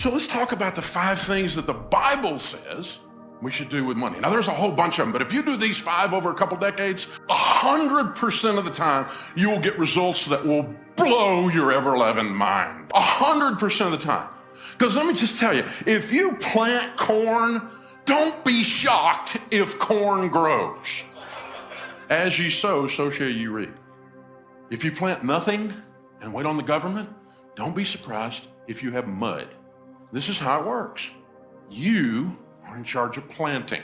So let's talk about the 5 things that the Bible says we should do with money. Now, there's a whole bunch of them, but if you do these 5 over a couple decades, 100% of the time, you will get results that will blow your ever-loving mind. 100% of the time. Because let me just tell you, if you plant corn, don't be shocked if corn grows. As ye sow, so shall you reap. If you plant nothing and wait on the government, don't be surprised if you have mud. This is how it works. You are in charge of planting,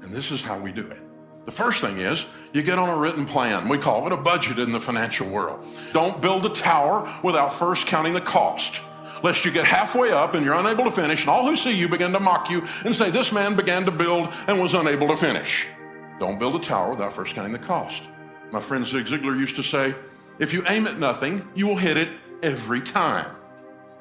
and this is how we do it. The first thing is you get on a written plan. We call it a budget in the financial world. Don't build a tower without first counting the cost, lest you get halfway up and you're unable to finish, and all who see you begin to mock you and say, this man began to build and was unable to finish. Don't build a tower without first counting the cost. My friend Zig Ziglar used to say, if you aim at nothing, you will hit it every time.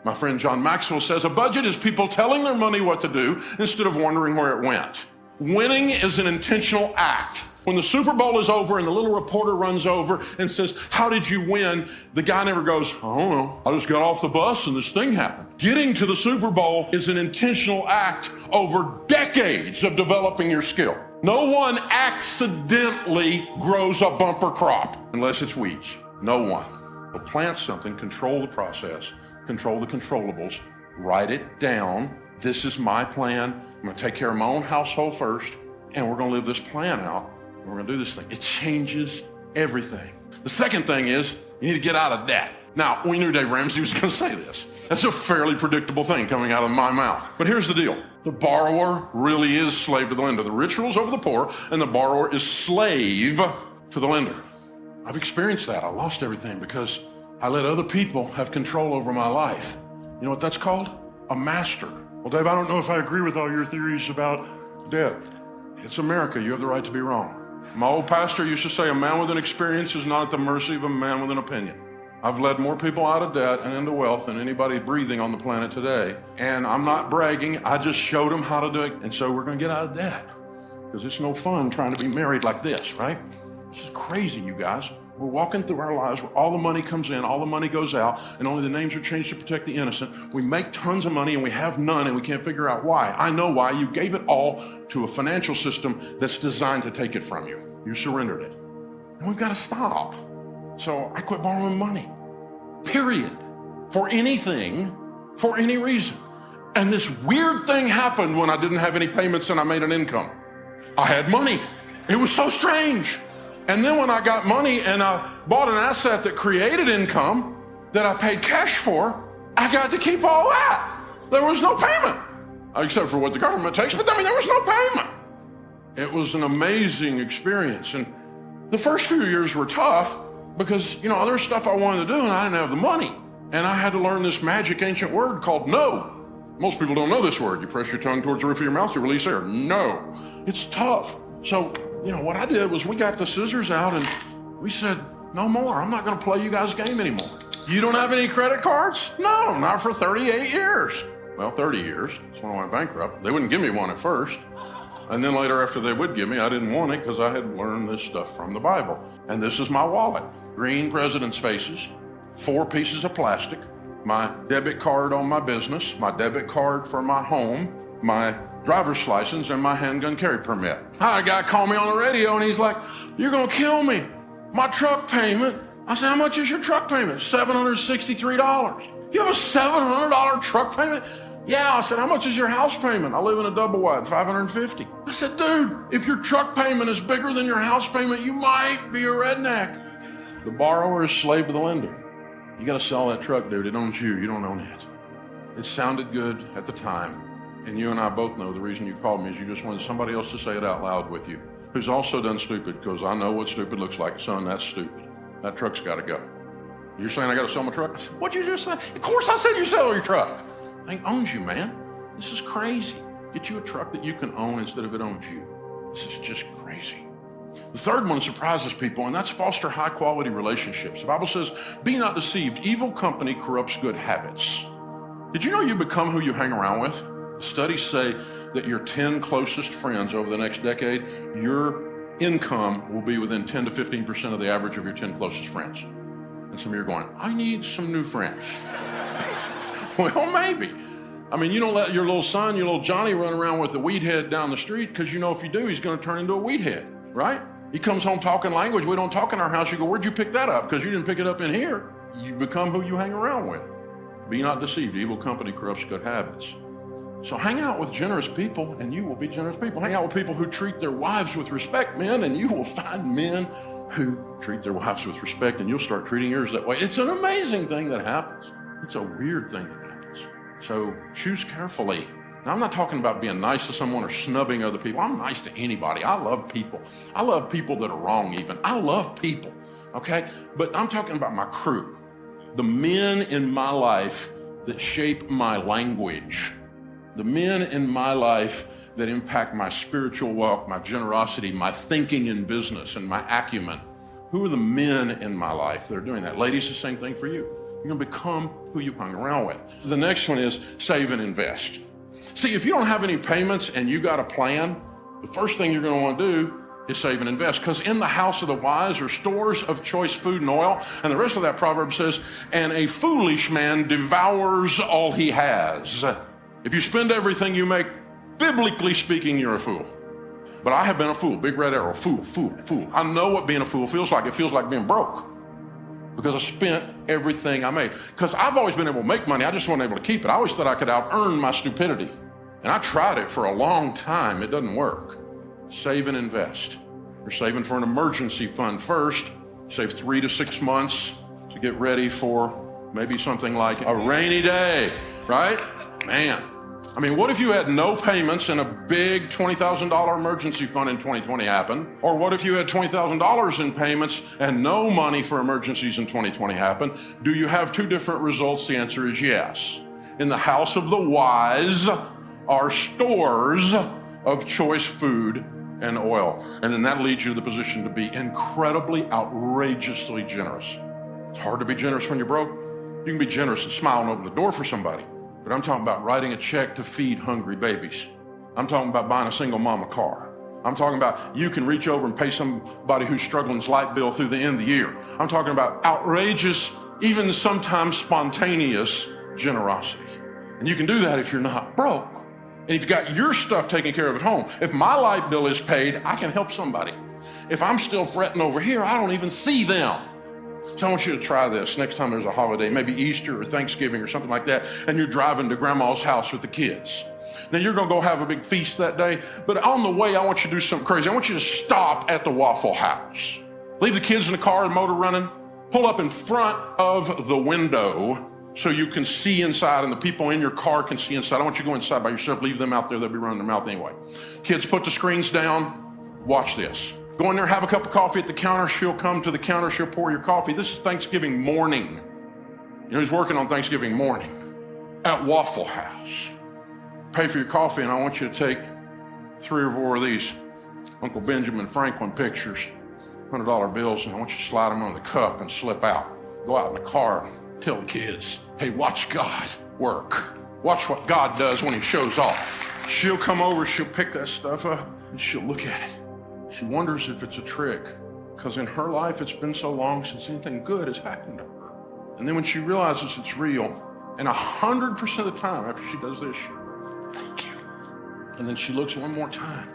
My friend John Maxwell says, a budget is people telling their money what to do instead of wondering where it went. Winning is an intentional act. When the Super Bowl is over and the little reporter runs over and says, how did you win? The guy never goes, I don't know. I just got off the bus and this thing happened. Getting to the Super Bowl is an intentional act over decades of developing your skill. No one accidentally grows a bumper crop unless it's weeds. No one. But plant something, control the process, control the controllables, write it down. This is my plan. I'm going to take care of my own household first, and we're going to live this plan out. We're going to do this thing. It changes everything. The second thing is you need to get out of debt. Now, we knew Dave Ramsey was going to say this. That's a fairly predictable thing coming out of my mouth. But here's the deal. The borrower really is slave to the lender. The rich rules over the poor, and the borrower is slave to the lender. I've experienced that. I lost everything because I let other people have control over my life. You know what that's called? A master. Well, Dave, I don't know if I agree with all your theories about debt. It's America. You have the right to be wrong. My old pastor used to say, a man with an experience is not at the mercy of a man with an opinion. I've led more people out of debt and into wealth than anybody breathing on the planet today. And I'm not bragging. I just showed them how to do it. And so we're going to get out of debt because it's no fun trying to be married like this, right? This is crazy, you guys. We're walking through our lives where all the money comes in, all the money goes out, and only the names are changed to protect the innocent. We make tons of money and we have none, and we can't figure out why. I know why. You gave it all to a financial system that's designed to take it from you. You surrendered it. And we've got to stop. So I quit borrowing money, period, for anything, for any reason. And this weird thing happened when I didn't have any payments and I made an income. I had money. It was so strange. And then when I got money and I bought an asset that created income that I paid cash for, I got to keep all that. There was no payment, except for what the government takes, but I mean, there was no payment. It was an amazing experience. And the first few years were tough because, there was stuff I wanted to do and I didn't have the money. And I had to learn this magic ancient word called no. Most people don't know this word. You press your tongue towards the roof of your mouth, you release air. No. It's tough. So, what I did was we got the scissors out and we said, no more. I'm not going to play you guys' game anymore. You don't have any credit cards? No, not for 38 years. Well, 30 years. That's when I went bankrupt. They wouldn't give me one at first. And then later, after they would give me, I didn't want it because I had learned this stuff from the Bible. And this is my wallet. Green president's faces, 4 pieces of plastic, my debit card on my business, my debit card for my home, my driver's license, and my handgun carry permit. I had a guy call me on the radio and he's like, you're going to kill me. My truck payment. I said, how much is your truck payment? $763. You have a $700 truck payment? Yeah. I said, how much is your house payment? I live in a double wide, $550. I said, dude, if your truck payment is bigger than your house payment, you might be a redneck. The borrower is slave to the lender. You got to sell that truck, dude. It owns you. You don't own it. It sounded good at the time. And you and I both know the reason you called me is you just wanted somebody else to say it out loud with you, who's also done stupid, because I know what stupid looks like. Son, that's stupid. That truck's got to go. You're saying I got to sell my truck? I said, what'd you just say? Of course I said you sell your truck. Thing owns you, man. This is crazy. Get you a truck that you can own instead of it owns you. This is just crazy. The third one surprises people, and that's foster high-quality relationships. The Bible says, be not deceived. Evil company corrupts good habits. Did you know you become who you hang around with? Studies say that your 10 closest friends over the next decade, your income will be within 10 to 15% of the average of your 10 closest friends. And some of you are going, I need some new friends. Well, maybe. I mean, you don't let your little son, your little Johnny run around with the weed head down the street because you know if you do, he's going to turn into a weed head, right? He comes home talking language we don't talk in our house. You go, where'd you pick that up? Because you didn't pick it up in here. You become who you hang around with. Be not deceived. Evil company corrupts good habits. So hang out with generous people and you will be generous people. Hang out with people who treat their wives with respect, men, and you will find men who treat their wives with respect, and you'll start treating yours that way. It's an amazing thing that happens. It's a weird thing that happens. So choose carefully. Now, I'm not talking about being nice to someone or snubbing other people. I'm nice to anybody. I love people. I love people that are wrong even. I love people, okay? But I'm talking about my crew, the men in my life that shape my language, the men in my life that impact my spiritual walk, my generosity, my thinking in business, and my acumen. Who are the men in my life that are doing that? Ladies, the same thing for you. You're gonna become who you hung around with. The next one is save and invest. See, if you don't have any payments and you got a plan, the first thing you're gonna wanna do is save and invest, because in the house of the wise are stores of choice food and oil. And the rest of that proverb says, and a foolish man devours all he has. If you spend everything you make, biblically speaking, you're a fool. But I have been a fool, big red arrow, fool. I know what being a fool feels like. It feels like being broke because I spent everything I made. Because I've always been able to make money, I just wasn't able to keep it. I always thought I could out-earn my stupidity. And I tried it for a long time, it doesn't work. Save and invest. You're saving for an emergency fund first. Save 3 to 6 months to get ready for maybe something like a rainy day, right? Man, I mean, what if you had no payments and a big $20,000 emergency fund in 2020 happened? Or what if you had $20,000 in payments and no money for emergencies in 2020 happened? Do you have two different results? The answer is yes. In the house of the wise are stores of choice food and oil. And then that leads you to the position to be incredibly, outrageously generous. It's hard to be generous when you're broke. You can be generous and smile and open the door for somebody. But I'm talking about writing a check to feed hungry babies. I'm talking about buying a single mom a car. I'm talking about you can reach over and pay somebody who's struggling's light bill through the end of the year. I'm talking about outrageous, even sometimes spontaneous generosity. And you can do that if you're not broke. And if you've got your stuff taken care of at home. If my light bill is paid, I can help somebody. If I'm still fretting over here, I don't even see them. So I want you to try this next time there's a holiday, maybe Easter or Thanksgiving or something like that, and you're driving to grandma's house with the kids. Then you're gonna go have a big feast that day, but on the way, I want you to do something crazy. I want you to stop at the Waffle House. Leave the kids in the car, the motor running, pull up in front of the window so you can see inside and the people in your car can see inside. I want you to go inside by yourself, leave them out there, they'll be running their mouth anyway. Kids, put the screens down, watch this. Go in there, have a cup of coffee at the counter. She'll come to the counter, she'll pour your coffee. This is Thanksgiving morning. You know who's working on Thanksgiving morning? At Waffle House. Pay for your coffee, and I want you to take 3 or 4 of these Uncle Benjamin Franklin pictures, $100 bills, and I want you to slide them on the cup and slip out. Go out in the car and tell the kids, hey, watch God work. Watch what God does when he shows off. She'll come over, she'll pick that stuff up, and she'll look at it. She wonders if it's a trick, because in her life, it's been so long since anything good has happened to her. And then when she realizes it's real, and 100% of the time after she does this, thank you. And then she looks one more time,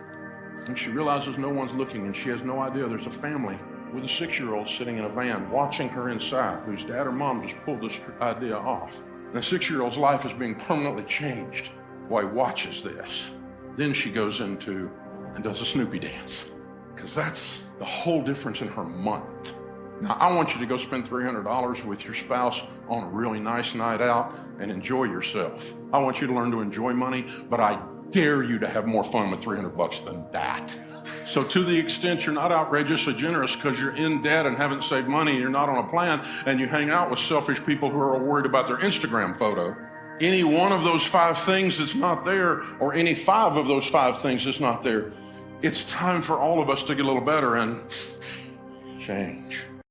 and she realizes no one's looking, and she has no idea there's a family with a 6-year-old sitting in a van watching her inside, whose dad or mom just pulled this idea off. And the 6-year-old's life is being permanently changed while he watches this. Then she goes into and does a Snoopy dance. Because that's the whole difference in her month. Now, I want you to go spend $300 with your spouse on a really nice night out and enjoy yourself. I want you to learn to enjoy money, but I dare you to have more fun with $300 than that. So to the extent you're not outrageously generous because you're in debt and haven't saved money, you're not on a plan, and you hang out with selfish people who are worried about their Instagram photo, any one of those 5 things that's not there, or any 5 of those 5 things that's not there, it's time for all of us to get a little better and change.